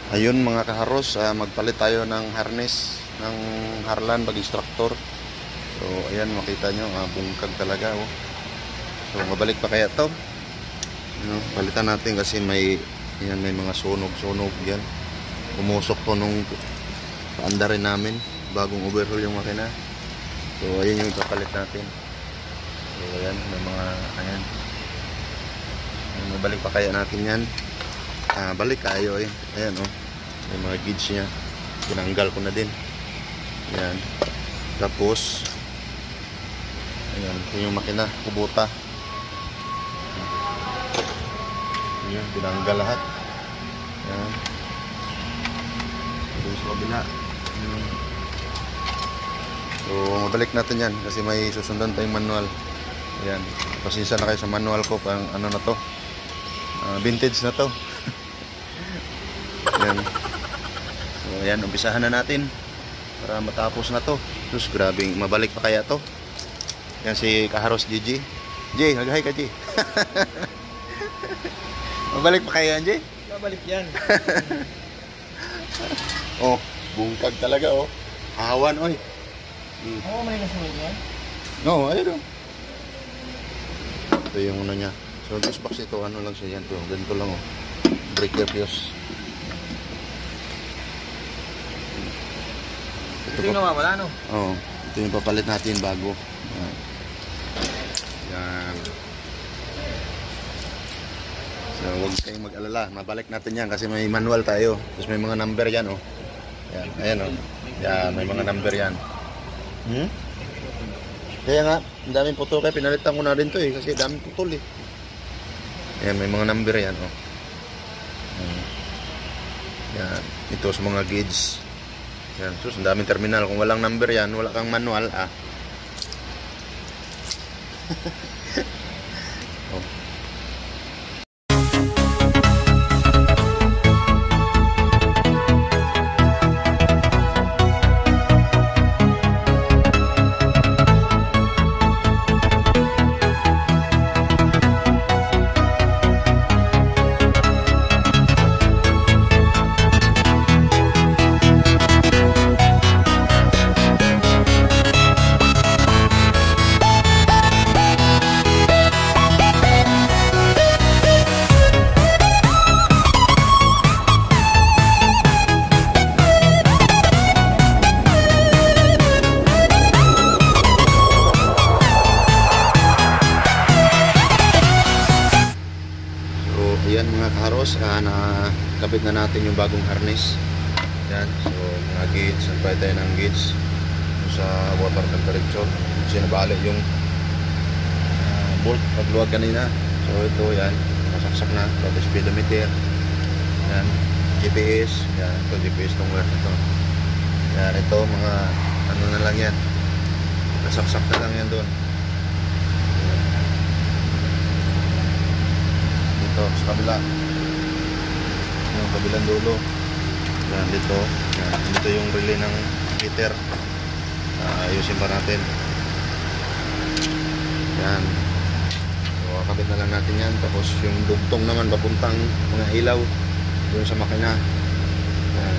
Ayun mga kaharos, magpalit tayo ng harness ng Harlan bag instructor. So ayan, makita nyo, bungkag talaga oh. So mabalik pa kaya to? Palitan natin kasi may mga sunog yan. Pumusok to nung paanda rin namin bagong overhaul yung makina. So ayan yung ipapalit natin. So ayan, may mga mabalik pa kaya natin yan. Balik kayo eh. Ayan oh. May mga gauge niya. Tinanggal ko na din. Ayan. Tapos ayan, ito yung makina, kubuta. Ayan, tinanggal lahat. Ayan. Ito sa kabila. Ayan. So mabalik natin yan kasi may susundan tayong manual. Ayan. Pasensya na kayo sa manual ko, pang ano na to, vintage na to. Ayan. So ayan, umpisahan na natin para matapos na to. Terus grabing mabalik pa kaya to. Yan si Kaharos Gigi. Jay, mag-hi ka Jay. Mabalik pa kaya yan Jay? Mabalik yan. Oh, bungkag talaga oh. Awan oy. Oo, may nasunod yan. No, ayun oh. Ito yung ano niya. So this box ito, ano lang siya yan to. Ganito lang oh. Breaker fuse. Ito yung nawawala no? Oo. Ito yung papalit natin bago. Yan. So huwag kayong mag-alala. Mabalik natin yan kasi may manual tayo. Tapos may mga number yan oh. Yan. Ayan oh. Yan. May mga number yan. Kaya nga, ang daming putol. Kaya pinalitan ko na rin to eh. Kasi daming putol eh. Yan. May mga number yan oh. Yan. Ito sa mga gauge. Yan, sus, ang daming terminal. Kung walang number yan, wala kang manual oh. Ayan mga kaharos, nakabit na natin yung bagong harness. Yan, so mga gauge, nagpay tayo ng gauge sa water temperature. Sinabali yung bolt pagluwag kanina. So ito yan, masaksak na. Tapos speedometer. Yan, GPS. Yan, ito GPS tong wire ito. Yan, ito mga ano na lang yan. Nasaksak na lang yan doon. Sa kabila yung kabilang dulo. Yan, dito yan, dito yung relay ng heater. Ayusin pa natin yan. So kakabit na lang natin yan. Tapos yung dugtong naman papuntang mga ilaw doon sa makina yan.